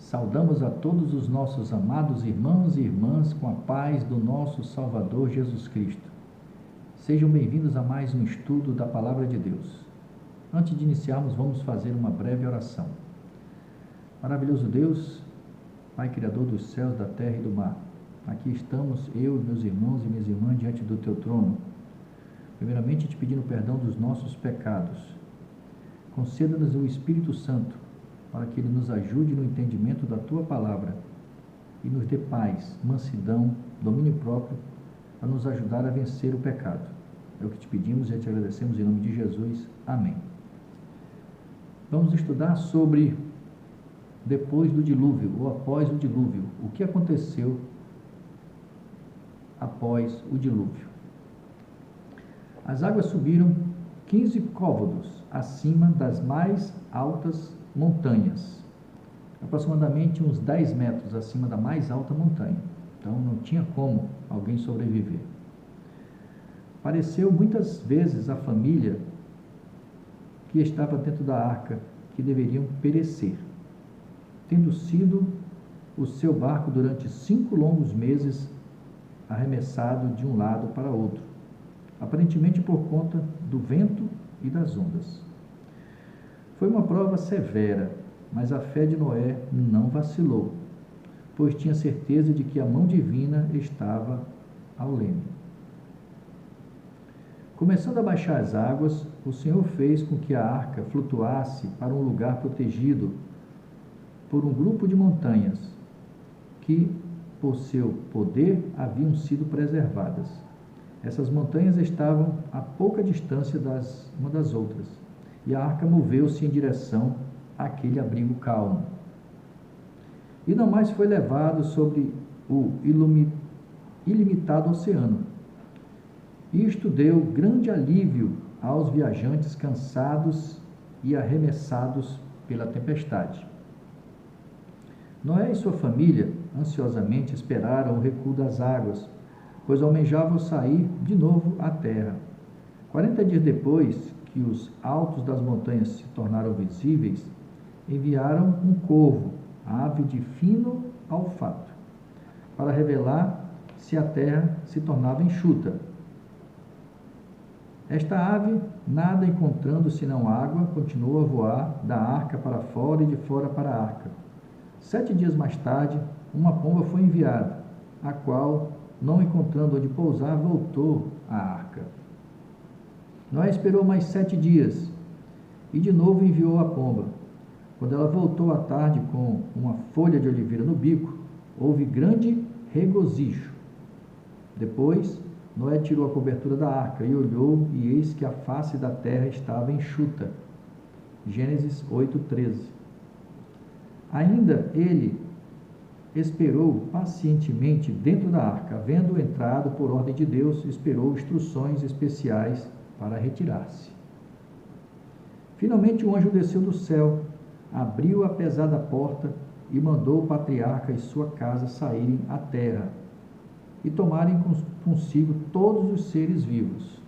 Saudamos a todos os nossos amados irmãos e irmãs com a paz do nosso Salvador Jesus Cristo. Sejam bem-vindos a mais um estudo da Palavra de Deus. Antes de iniciarmos, vamos fazer uma breve oração. Maravilhoso Deus, Pai Criador dos céus, da terra e do mar, aqui estamos, eu, meus irmãos e minhas irmãs, diante do Teu trono. Primeiramente, te pedindo perdão dos nossos pecados. Conceda-nos o Espírito Santo, para que Ele nos ajude no entendimento da Tua Palavra e nos dê paz, mansidão, domínio próprio, para nos ajudar a vencer o pecado. É o que te pedimos e te agradecemos em nome de Jesus. Amém. Vamos estudar sobre depois do dilúvio, ou após o dilúvio. O que aconteceu após o dilúvio? As águas subiram 15 côvados acima das mais altas montanhas, aproximadamente uns 10 metros acima da mais alta montanha. Então não tinha como alguém sobreviver. Pareceu muitas vezes a família que estava dentro da arca que deveriam perecer, tendo sido o seu barco durante 5 longos meses arremessado de um lado para outro, aparentemente por conta do vento e das ondas. Foi uma prova severa, mas a fé de Noé não vacilou, pois tinha certeza de que a mão divina estava ao leme. Começando a baixar as águas, o Senhor fez com que a arca flutuasse para um lugar protegido por um grupo de montanhas que, por seu poder, haviam sido preservadas. Essas montanhas estavam a pouca distância uma das outras, e a arca moveu-se em direção àquele abrigo calmo. E não mais foi levado sobre o ilimitado oceano. Isto deu grande alívio aos viajantes cansados e arremessados pela tempestade. Noé e sua família ansiosamente esperaram o recuo das águas, pois almejavam sair de novo à terra. 40 dias depois que os altos das montanhas se tornaram visíveis, enviaram um corvo, ave de fino olfato, para revelar se a terra se tornava enxuta. Esta ave, nada encontrando senão água, continuou a voar da arca para fora e de fora para a arca. 7 dias mais tarde, uma pomba foi enviada, a qual, não encontrando onde pousar, voltou à arca. Noé esperou mais 7 dias e de novo enviou a pomba. Quando ela voltou à tarde com uma folha de oliveira no bico, houve grande regozijo. Depois, Noé tirou a cobertura da arca e olhou, e eis que a face da terra estava enxuta. Gênesis 8:13. Ainda ele esperou pacientemente dentro da arca. Havendo entrado por ordem de Deus, esperou instruções especiais para retirar-se. Confinalmente o anjo desceu do céu, abriu a pesada porta e mandou o patriarca e sua casa saírem à terra e tomarem consigo todos os seres vivos.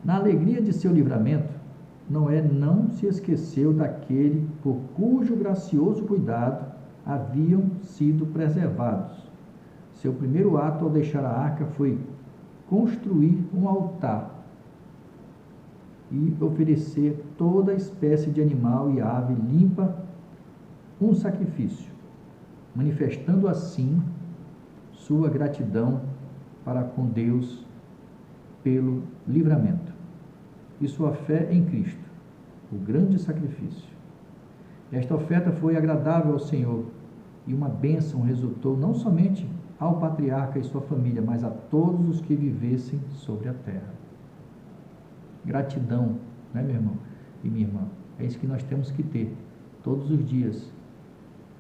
Na alegria de seu livramento, Noé não se esqueceu daquele por cujo gracioso cuidado haviam sido preservados. Seu primeiro ato ao deixar a arca foi construir um altar e oferecer toda espécie de animal e ave limpa um sacrifício, manifestando assim sua gratidão para com Deus pelo livramento e sua fé em Cristo, o grande sacrifício. Esta oferta foi agradável ao Senhor e uma bênção resultou não somente ao patriarca e sua família, mas a todos os que vivessem sobre a terra. Gratidão, né, meu irmão e minha irmã? É isso que nós temos que ter todos os dias,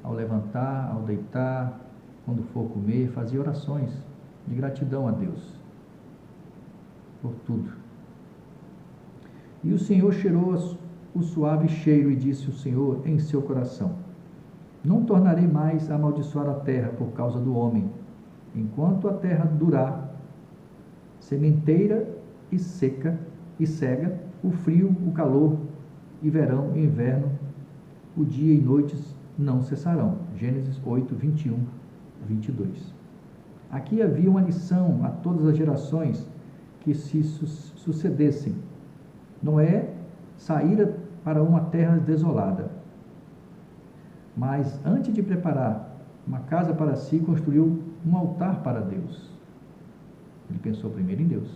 ao levantar, ao deitar, quando for comer, fazer orações de gratidão a Deus por tudo. E o Senhor cheirou o suave cheiro e disse o Senhor em seu coração: não tornarei mais a amaldiçoar a terra por causa do homem, enquanto a terra durar, sementeira e seca e cega, o frio, o calor, e verão e inverno, o dia e noites não cessarão. Gênesis 8, 21, 22. Aqui havia uma lição a todas as gerações que se sucedessem. Noé saíra para uma terra desolada, mas antes de preparar uma casa para si, construiu um altar para Deus. Ele pensou primeiro em Deus.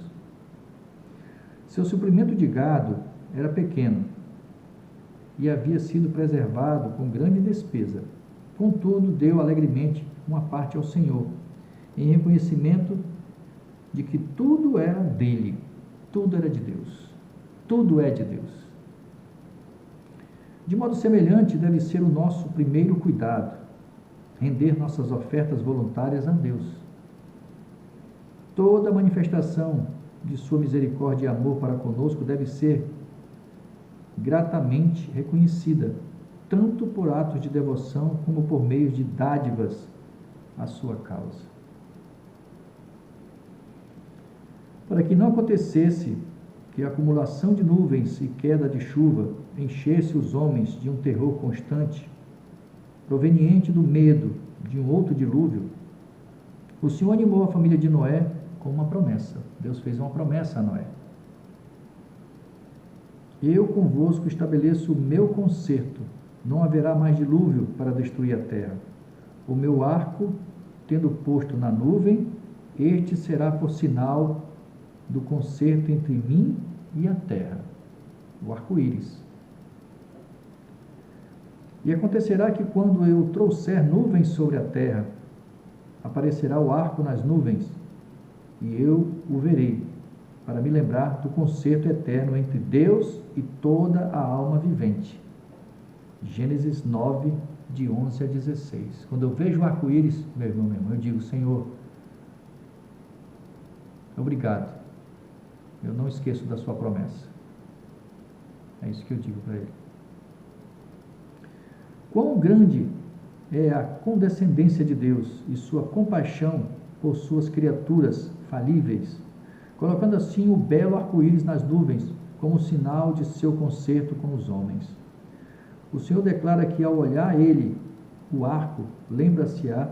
Seu suprimento de gado era pequeno e havia sido preservado com grande despesa. Contudo, deu alegremente uma parte ao Senhor, em reconhecimento de que tudo era dele, tudo era de Deus, tudo é de Deus. De modo semelhante, deve ser o nosso primeiro cuidado, render nossas ofertas voluntárias a Deus. Toda manifestação de sua misericórdia e amor para conosco deve ser gratamente reconhecida, tanto por atos de devoção como por meio de dádivas à sua causa. Para que não acontecesse que a acumulação de nuvens e queda de chuva enchesse os homens de um terror constante, proveniente do medo de um outro dilúvio, o Senhor animou a família de Noé com uma promessa. Deus fez uma promessa a Noé. Eu convosco estabeleço o meu concerto, não haverá mais dilúvio para destruir a terra. O meu arco, tendo posto na nuvem, este será por sinal do concerto entre mim e a terra, o arco-íris. E acontecerá que quando eu trouxer nuvens sobre a terra, aparecerá o arco nas nuvens, e eu o verei, para me lembrar do concerto eterno entre Deus e toda a alma vivente. Gênesis 9, de 11 a 16. Quando eu vejo o arco-íris, meu irmão, eu digo: Senhor, obrigado. Eu não esqueço da sua promessa. É isso que eu digo para ele. Quão grande é a condescendência de Deus e sua compaixão por suas criaturas falíveis, colocando assim o belo arco-íris nas nuvens como sinal de seu concerto com os homens. O Senhor declara que, ao olhar ele, o arco, lembra-se-á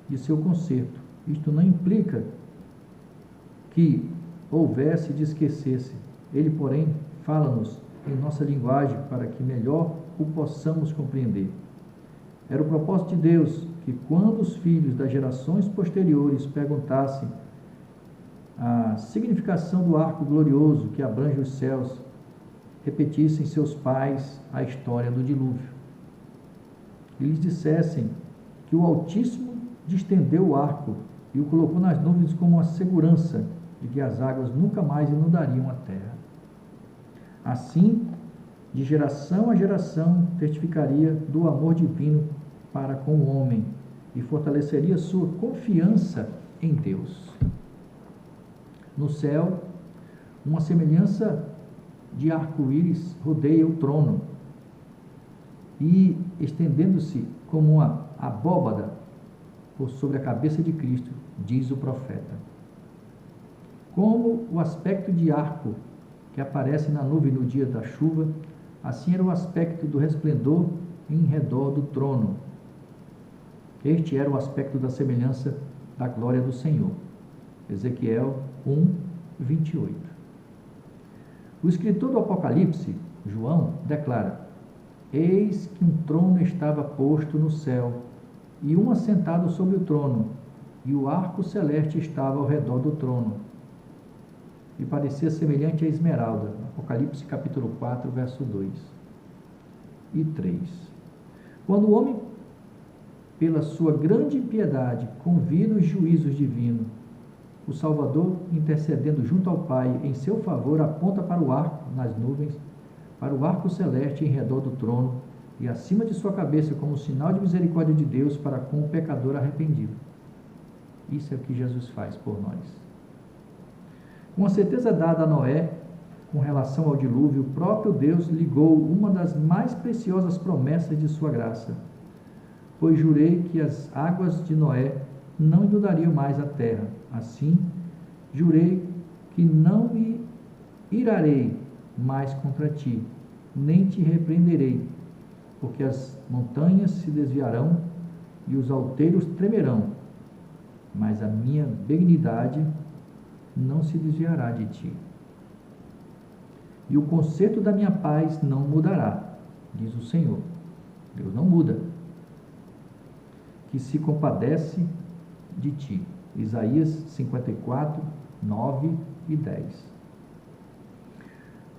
de seu concerto. Isto não implica que houvesse de esquecer-se. Ele, porém, fala-nos em nossa linguagem para que melhor o possamos compreender. Era o propósito de Deus que, quando os filhos das gerações posteriores perguntassem a significação do arco glorioso que abrange os céus, repetissem seus pais a história do dilúvio. E lhes dissessem que o Altíssimo distendeu o arco e o colocou nas nuvens como uma segurança de que as águas nunca mais inundariam a terra. Assim, de geração a geração, testificaria do amor divino para com o homem e fortaleceria sua confiança em Deus. No céu, uma semelhança de arco-íris rodeia o trono e, estendendo-se como uma abóbada por sobre a cabeça de Cristo, diz o profeta. Como o aspecto de arco que aparece na nuvem no dia da chuva, assim era o aspecto do resplendor em redor do trono. Este era o aspecto da semelhança da glória do Senhor. Ezequiel 1, 28. O escritor do Apocalipse, João, declara: Eis que um trono estava posto no céu, e um assentado sobre o trono, e o arco celeste estava ao redor do trono. E parecia semelhante a esmeralda. Apocalipse capítulo 4, verso 2 e 3. Quando o homem, pela sua grande impiedade, convida os juízos divinos, o Salvador, intercedendo junto ao Pai em seu favor, aponta para o arco nas nuvens, para o arco celeste em redor do trono e acima de sua cabeça como sinal de misericórdia de Deus para com o pecador arrependido. Isso é o que Jesus faz por nós. Com a certeza dada a Noé com relação ao dilúvio, o próprio Deus ligou uma das mais preciosas promessas de sua graça. Pois jurei que as águas de Noé não inundariam mais a terra. Assim, jurei que não me irarei mais contra ti, nem te repreenderei, porque as montanhas se desviarão e os outeiros tremerão, mas a minha benignidade não se desviará de ti. E o conserto da minha paz não mudará, diz o Senhor. Deus não muda, que se compadece de ti. Isaías 54, 9 e 10.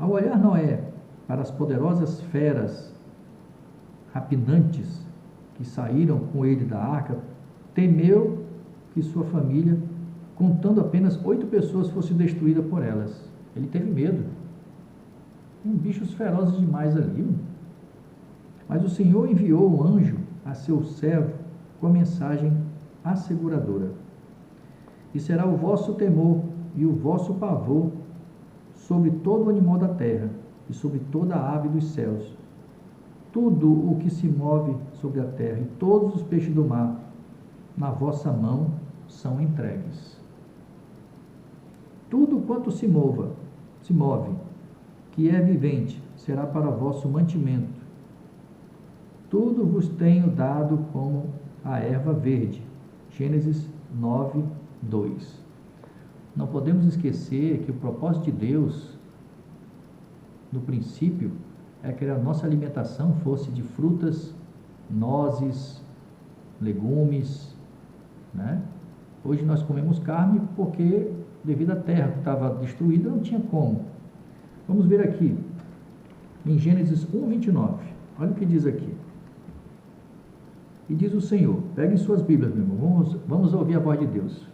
Ao olhar Noé para as poderosas feras rapinantes que saíram com ele da arca, temeu que sua família, contando apenas 8 pessoas, fosse destruída por elas. Ele teve medo. Tem bichos ferozes demais ali. Mas o Senhor enviou um anjo a seu servo com a mensagem asseguradora: e será o vosso temor e o vosso pavor sobre todo o animal da terra e sobre toda a ave dos céus, tudo o que se move sobre a terra e todos os peixes do mar, na vossa mão são entregues. Tudo quanto se move, que é vivente, será para vosso mantimento. Tudo vos tenho dado como a erva verde. Gênesis 9, 2. Não podemos esquecer que o propósito de Deus, no princípio, é que a nossa alimentação fosse de frutas, nozes, legumes, né? Hoje nós comemos carne porque, devido à terra que estava destruída, não tinha como. Vamos ver aqui, em Gênesis 1, 29. Olha o que diz aqui. E diz o Senhor, peguem suas Bíblias, meu irmão, vamos ouvir a voz de Deus.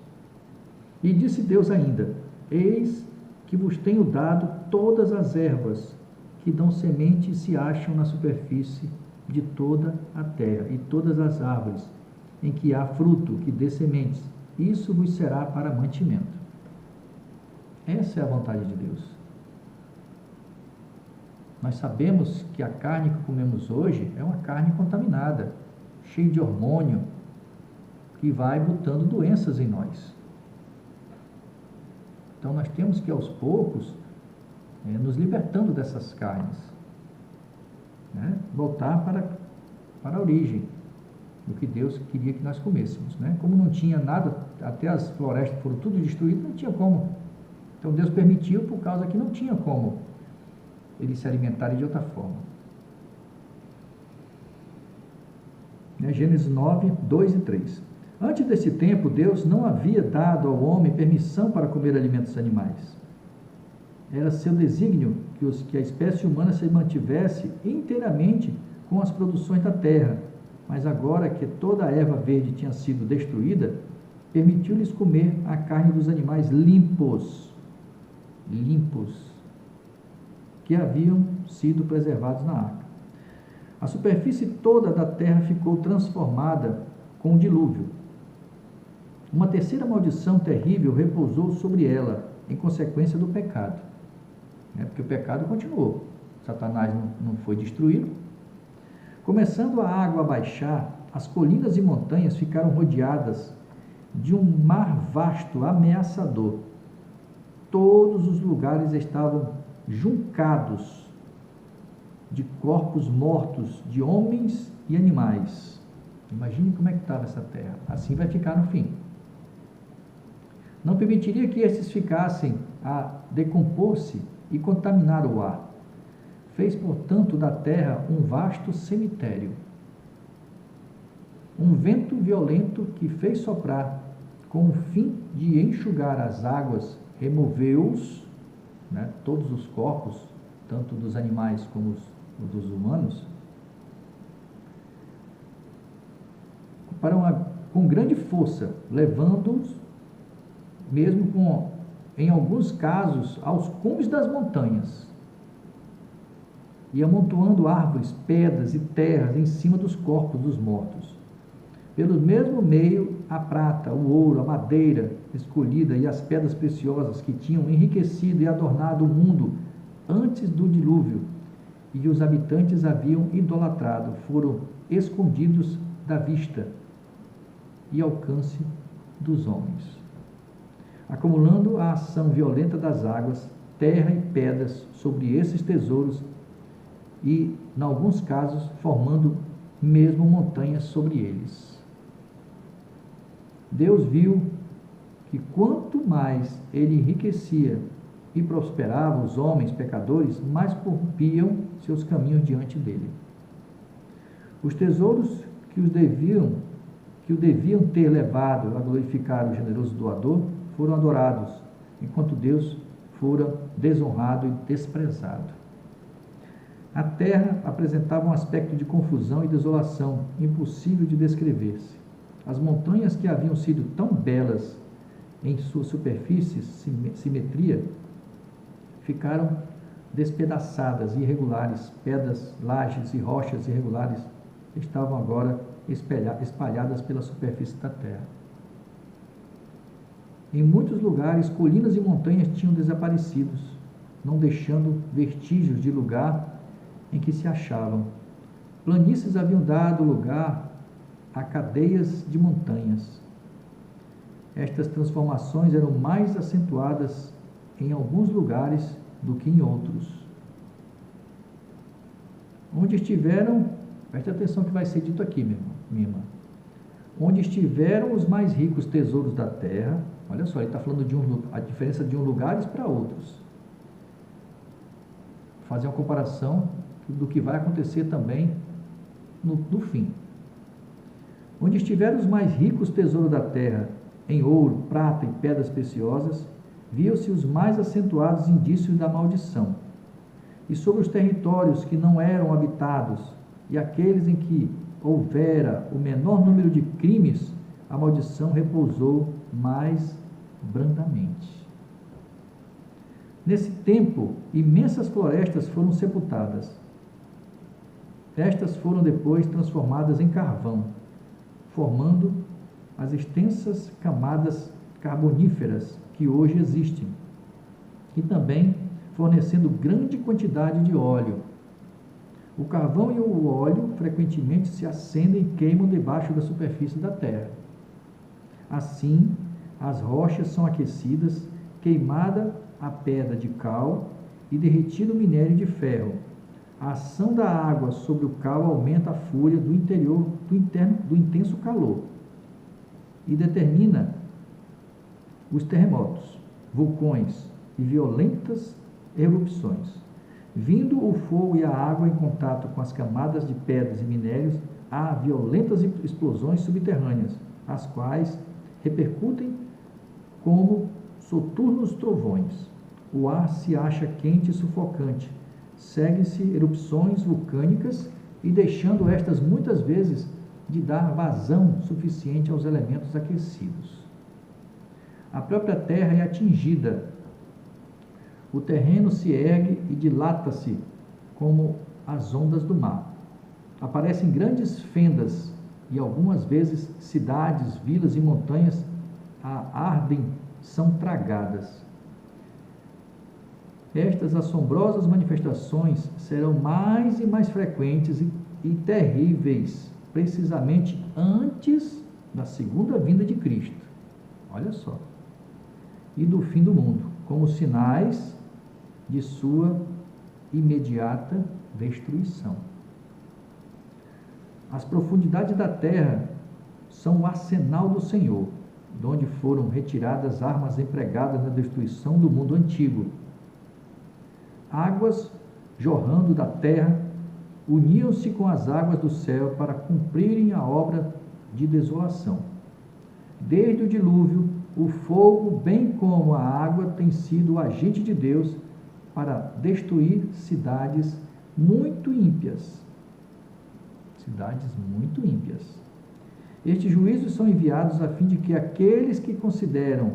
E disse Deus ainda: eis que vos tenho dado todas as ervas que dão semente e se acham na superfície de toda a terra, e todas as árvores em que há fruto que dê sementes, isso vos será para mantimento. Essa é a vontade de Deus. Nós sabemos que a carne que comemos hoje é uma carne contaminada, cheia de hormônio, que vai botando doenças em nós. Então nós temos que, aos poucos, nos libertando dessas carnes, né? Voltar para a origem do que Deus queria que nós comêssemos, né? Como não tinha nada, até as florestas foram tudo destruídas, não tinha como. Então Deus permitiu por causa que não tinha como eles se alimentarem de outra forma. Gênesis 9, 2 e 3. Antes desse tempo, Deus não havia dado ao homem permissão para comer alimentos animais. Era seu desígnio que a espécie humana se mantivesse inteiramente com as produções da terra, mas agora que toda a erva verde tinha sido destruída, permitiu-lhes comer a carne dos animais limpos, que haviam sido preservados na arca. A superfície toda da terra ficou transformada com o dilúvio. Uma terceira maldição terrível repousou sobre ela, em consequência do pecado. Porque o pecado continuou. Satanás não foi destruído. Começando a água a baixar, as colinas e montanhas ficaram rodeadas de um mar vasto, ameaçador. Todos os lugares estavam juncados de corpos mortos, de homens e animais. Imagine como é que estava essa terra. Assim vai ficar no fim. Não permitiria que estes ficassem a decompor-se e contaminar o ar. Fez, portanto, da terra um vasto cemitério. Um vento violento que fez soprar, com o fim de enxugar as águas, removeu-os, né, todos os corpos, tanto dos animais como os dos humanos, com grande força, levando-os, mesmo em alguns casos, aos cumes das montanhas, e amontoando árvores, pedras e terras em cima dos corpos dos mortos. Pelo mesmo meio, a prata, o ouro, a madeira escolhida e as pedras preciosas que tinham enriquecido e adornado o mundo antes do dilúvio, e os habitantes haviam idolatrado, foram escondidos da vista e alcance dos homens. Acumulando a ação violenta das águas, terra e pedras sobre esses tesouros e, em alguns casos, formando mesmo montanhas sobre eles. Deus viu que quanto mais ele enriquecia e prosperava os homens pecadores, mais corrompiam seus caminhos diante dele. Os tesouros que o deviam ter levado a glorificar o generoso doador foram adorados, enquanto Deus fora desonrado e desprezado. A terra apresentava um aspecto de confusão e desolação, impossível de descrever-se. As montanhas que haviam sido tão belas em sua superfície, simetria, ficaram despedaçadas e irregulares. Pedras, lajes e rochas irregulares estavam agora espalhadas pela superfície da terra. Em muitos lugares, colinas e montanhas tinham desaparecido, não deixando vestígios de lugar em que se achavam. Planícies haviam dado lugar a cadeias de montanhas. Estas transformações eram mais acentuadas em alguns lugares do que em outros. Onde estiveram, preste atenção que vai ser dito aqui, minha irmã. Onde estiveram os mais ricos tesouros da terra, olha só, ele está falando de a diferença de lugares para outros. Fazer uma comparação do que vai acontecer também no fim. Onde estiveram os mais ricos tesouros da terra, em ouro, prata e pedras preciosas, viam-se os mais acentuados indícios da maldição. E sobre os territórios que não eram habitados, e aqueles em que houvera o menor número de crimes, a maldição repousou mais brandamente. Nesse tempo, imensas florestas foram sepultadas. Estas foram depois transformadas em carvão, formando as extensas camadas carboníferas que hoje existem, e também fornecendo grande quantidade de óleo. O carvão e o óleo frequentemente se acendem e queimam debaixo da superfície da terra. Assim, as rochas são aquecidas, queimada a pedra de cal e derretido o minério de ferro. A ação da água sobre o cal aumenta a fúria do intenso calor e determina os terremotos, vulcões e violentas erupções. Vindo o fogo e a água em contato com as camadas de pedras e minérios, há violentas explosões subterrâneas, as quais repercutem como soturnos trovões. O ar se acha quente e sufocante. Seguem-se erupções vulcânicas e deixando estas muitas vezes de dar vazão suficiente aos elementos aquecidos. A própria terra é atingida. O terreno se ergue e dilata-se como as ondas do mar. Aparecem grandes fendas e algumas vezes cidades, vilas e montanhas ardem, são tragadas. Estas assombrosas manifestações serão mais e mais frequentes e terríveis, precisamente antes da segunda vinda de Cristo. Olha só. E do fim do mundo, como sinais de sua imediata destruição. As profundidades da terra são o arsenal do Senhor, de onde foram retiradas armas empregadas na destruição do mundo antigo. Águas jorrando da terra uniam-se com as águas do céu para cumprirem a obra de desolação. Desde o dilúvio, o fogo, bem como a água, tem sido o agente de Deus para destruir cidades muito ímpias. Cidades muito ímpias. Estes juízos são enviados a fim de que aqueles que consideram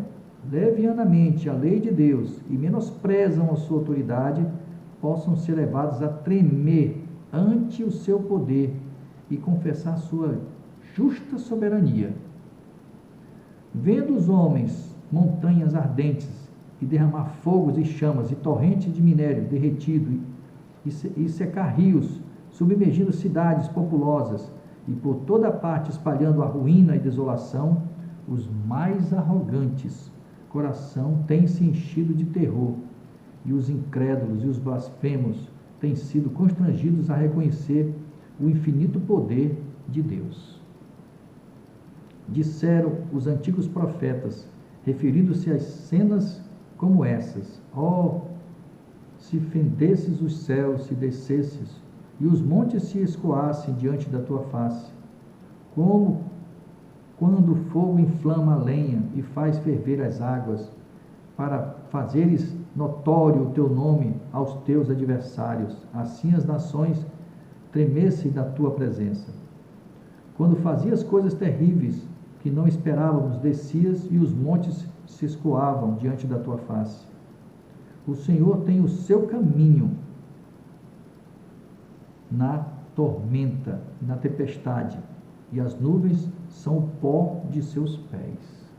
levianamente a lei de Deus e menosprezam a sua autoridade possam ser levados a tremer ante o seu poder e confessar sua justa soberania. Vendo os homens montanhas ardentes e derramar fogos e chamas e torrentes de minério derretido e secar rios, submergindo cidades populosas e por toda parte espalhando a ruína e desolação, os mais arrogantes coração tem se enchido de terror, e os incrédulos e os blasfemos têm sido constrangidos a reconhecer o infinito poder de Deus. Disseram os antigos profetas, referindo-se às cenas como essas: ó, se fendesses os céus, se descesses, e os montes se escoassem diante da tua face, como quando o fogo inflama a lenha e faz ferver as águas, para fazeres notório o teu nome aos teus adversários, assim as nações tremessem da tua presença. Quando fazias coisas terríveis que não esperávamos, descias e os montes se escoavam diante da tua face. O Senhor tem o seu caminho na tormenta, na tempestade, e as nuvens são o pó de seus pés.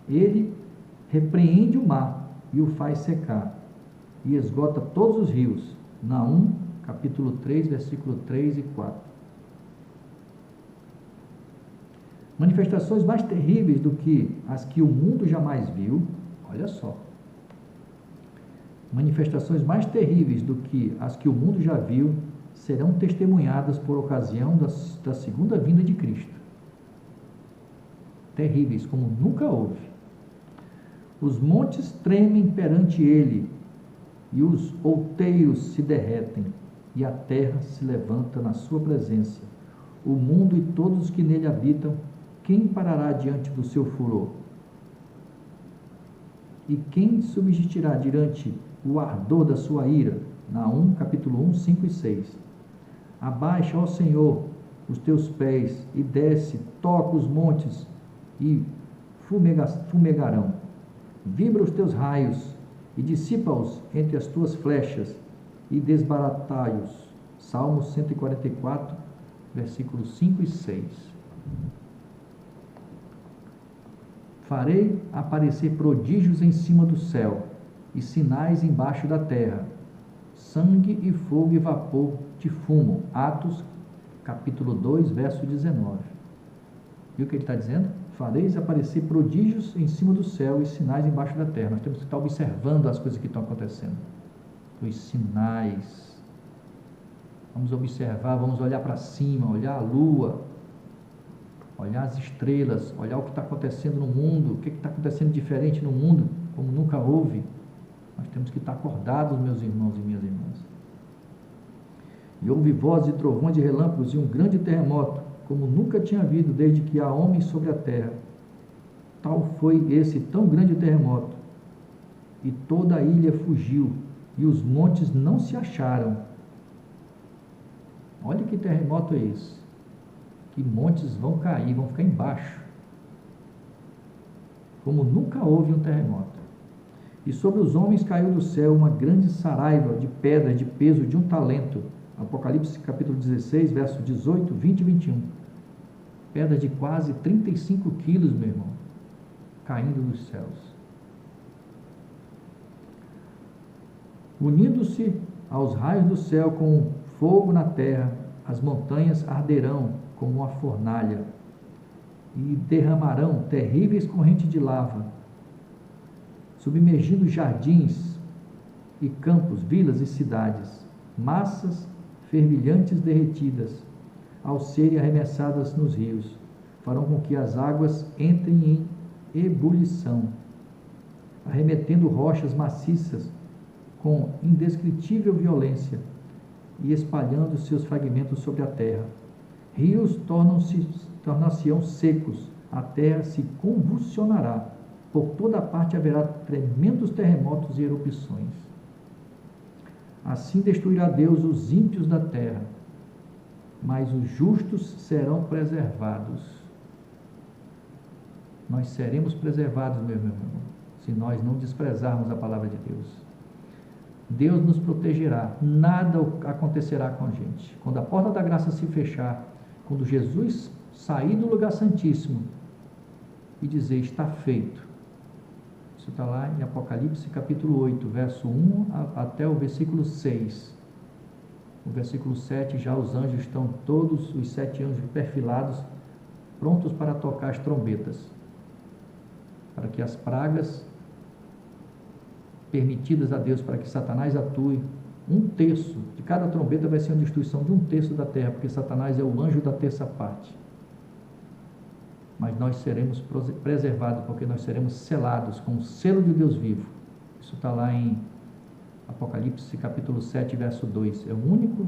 Ele repreende o mar e o faz secar, e esgota todos os rios. Naum, capítulo 3, versículo 3 e 4. Manifestações mais terríveis do que as que o mundo jamais viu, olha só. Manifestações mais terríveis do que as que o mundo já viu serão testemunhadas por ocasião da segunda vinda de Cristo. Terríveis como nunca houve. Os montes tremem perante ele, e os outeiros se derretem, e a terra se levanta na sua presença. O mundo e todos os que nele habitam, quem parará diante do seu furor? E quem subsistirá diante o ardor da sua ira? Naum, capítulo 1, 5 e 6. Abaixa, ó Senhor, os teus pés, e desce, toca os montes, e fumegarão. Vibra os teus raios, e dissipa-os entre as tuas flechas, e desbaratai-os. Salmo 144, versículos 5 e 6. Farei aparecer prodígios em cima do céu, e sinais embaixo da terra, sangue e fogo e vapor de fumo. Atos, capítulo 2, verso 19. Viu o que ele está dizendo? Fareis aparecer prodígios em cima do céu e sinais embaixo da terra. Nós temos que estar observando as coisas que estão acontecendo. Os sinais. Vamos observar, vamos olhar para cima, olhar a lua, olhar as estrelas, olhar o que está acontecendo no mundo, o que está acontecendo diferente no mundo, como nunca houve. Nós temos que estar acordados, meus irmãos e minhas irmãs. E houve vozes e trovões e relâmpagos e um grande terremoto, como nunca tinha havido desde que há homens sobre a terra. Tal foi esse tão grande terremoto. E toda a ilha fugiu, e os montes não se acharam. Olha que terremoto é esse. Que montes vão cair, vão ficar embaixo. Como nunca houve um terremoto. E sobre os homens caiu do céu uma grande saraiva de pedra de peso de 1 talento. Apocalipse capítulo 16, verso 18, 20 e 21. Pedra de quase 35 quilos, meu irmão, caindo dos céus. Unindo-se aos raios do céu com fogo na terra, as montanhas arderão como uma fornalha e derramarão terríveis correntes de lava, submergindo jardins e campos, vilas e cidades, massas fervilhantes derretidas, ao serem arremessadas nos rios, farão com que as águas entrem em ebulição, arremetendo rochas maciças com indescritível violência e espalhando seus fragmentos sobre a terra. Rios tornar-se-ão secos, a terra se convulsionará, por toda parte haverá tremendos terremotos e erupções. Assim destruirá Deus os ímpios da terra, mas os justos serão preservados. Nós seremos preservados, meu irmão, se nós não desprezarmos a palavra de Deus. Deus nos protegerá, nada acontecerá com a gente. Quando a porta da graça se fechar, quando Jesus sair do lugar santíssimo e dizer, está feito. Isso está lá em Apocalipse capítulo 8, verso 1 até o versículo 6. No versículo 7, já os anjos estão todos, os 7 anjos perfilados, prontos para tocar as trombetas, para que as pragas permitidas a Deus, para que Satanás atue, Um terço de cada trombeta vai ser uma destruição de um terço da terra, porque Satanás é o anjo da terça parte. Mas nós seremos preservados, porque nós seremos selados com o selo de Deus vivo. Isso está lá em Apocalipse capítulo 7, verso 2. É o único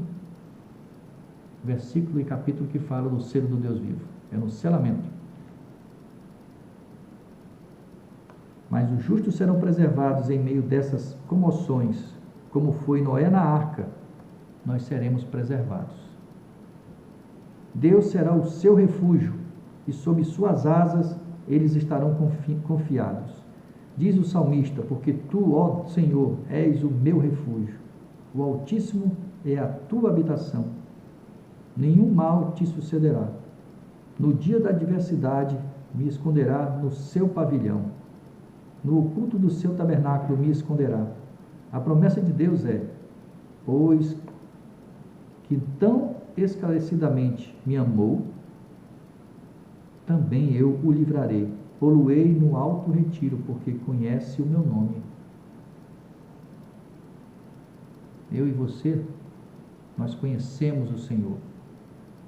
versículo e capítulo que fala do selo do Deus vivo. É no selamento. Mas os justos serão preservados em meio dessas comoções, como foi Noé na arca, nós seremos preservados. Deus será o seu refúgio, e sob suas asas eles estarão confiados. Diz o salmista, porque tu, ó Senhor, és o meu refúgio, o Altíssimo é a tua habitação, nenhum mal te sucederá. No dia da adversidade me esconderá no seu pavilhão, no oculto do seu tabernáculo me esconderá. A promessa de Deus é: pois que tão esclarecidamente me amou, também eu o livrarei. Pô-lo-ei no alto retiro, porque conhece o meu nome. Eu e você, nós conhecemos o Senhor.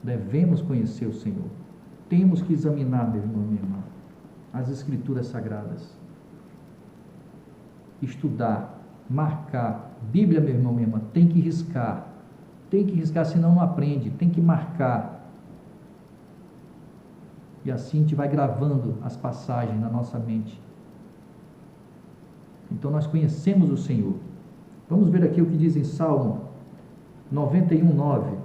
Devemos conhecer o Senhor. Temos que examinar, meu irmão e minha irmã, as Escrituras Sagradas. Estudar, marcar. Bíblia, meu irmão, minha irmã, tem que riscar. Tem que riscar, senão não aprende. Tem que marcar. E assim a gente vai gravando as passagens na nossa mente. Então nós conhecemos o Senhor. Vamos ver aqui o que diz em Salmo 91, 9.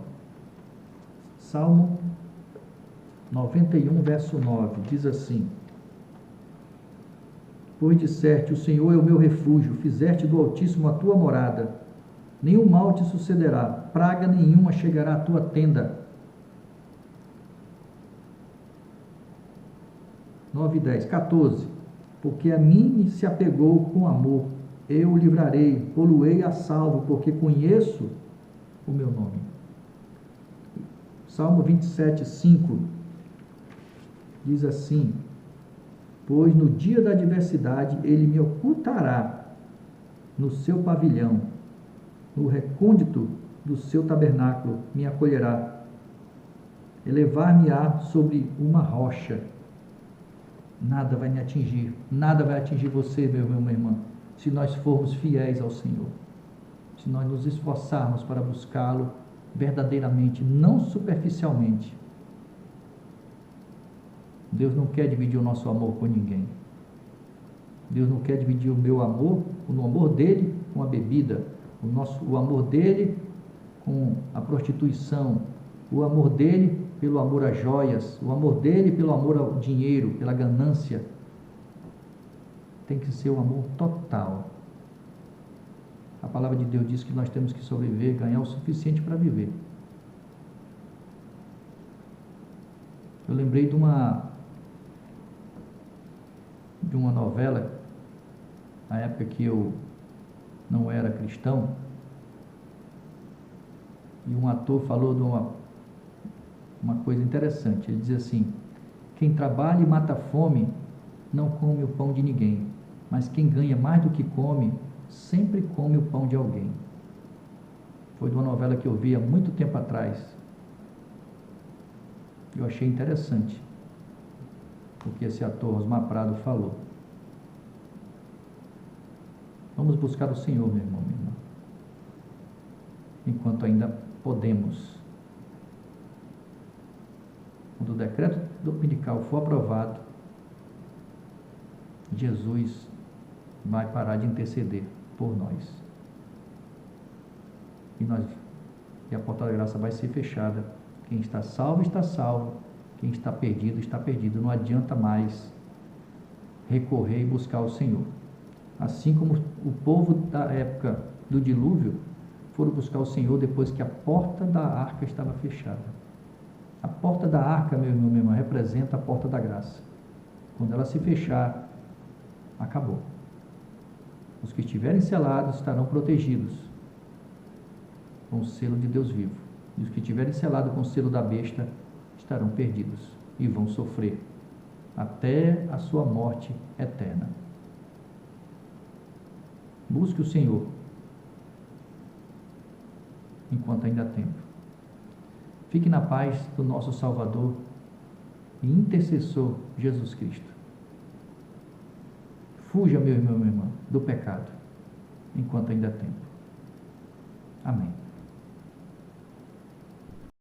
Salmo 91, verso 9. Diz assim: pois disseste, o Senhor é o meu refúgio, fizeste do Altíssimo a tua morada, nenhum mal te sucederá, praga nenhuma chegará à tua tenda. 9 e 10, 14, porque a mim se apegou com amor, eu o livrarei, pô-lo-ei a salvo, porque conheço o meu nome. Salmo 27, 5, diz assim: pois no dia da adversidade ele me ocultará no seu pavilhão, no recôndito do seu tabernáculo me acolherá, elevar-me-á sobre uma rocha. Nada vai me atingir, nada vai atingir você, meu irmão, minha irmã, se nós formos fiéis ao Senhor, se nós nos esforçarmos para buscá-lo verdadeiramente, não superficialmente. Deus não quer dividir o nosso amor com ninguém. Deus não quer dividir o meu amor, o amor dele com a bebida, o amor dele com a prostituição, o amor dele pelo amor às joias, o amor dele pelo amor ao dinheiro, pela ganância. Tem que ser o amor total. A palavra de Deus diz que nós temos que sobreviver, ganhar o suficiente para viver. Eu lembrei de uma novela, na época que eu não era cristão, e um ator falou de uma coisa interessante. Ele diz assim: quem trabalha e mata a fome não come o pão de ninguém, mas quem ganha mais do que come sempre come o pão de alguém. Foi de uma novela que eu vi há muito tempo atrás. Eu achei interessante o que esse ator Osmar Prado falou. Vamos buscar o Senhor, meu irmão, minha irmã, enquanto ainda podemos. Quando o decreto dominical for aprovado, Jesus vai parar de interceder por nós. E a porta da graça vai ser fechada. Quem está salvo, está salvo. Quem está perdido, está perdido. Não adianta mais recorrer e buscar o Senhor. Assim como o povo da época do dilúvio foram buscar o Senhor depois que a porta da arca estava fechada. A porta da arca, meu irmão, minha irmã, representa a porta da graça. Quando ela se fechar, acabou. Os que estiverem selados estarão protegidos com o selo de Deus vivo. E os que estiverem selados com o selo da besta estarão perdidos e vão sofrer até a sua morte eterna. Busque o Senhor. enquanto ainda há tempo. Fique na paz do nosso Salvador e intercessor Jesus Cristo. Fuja, meu irmão, minha irmã, do pecado, enquanto ainda há tempo. Amém.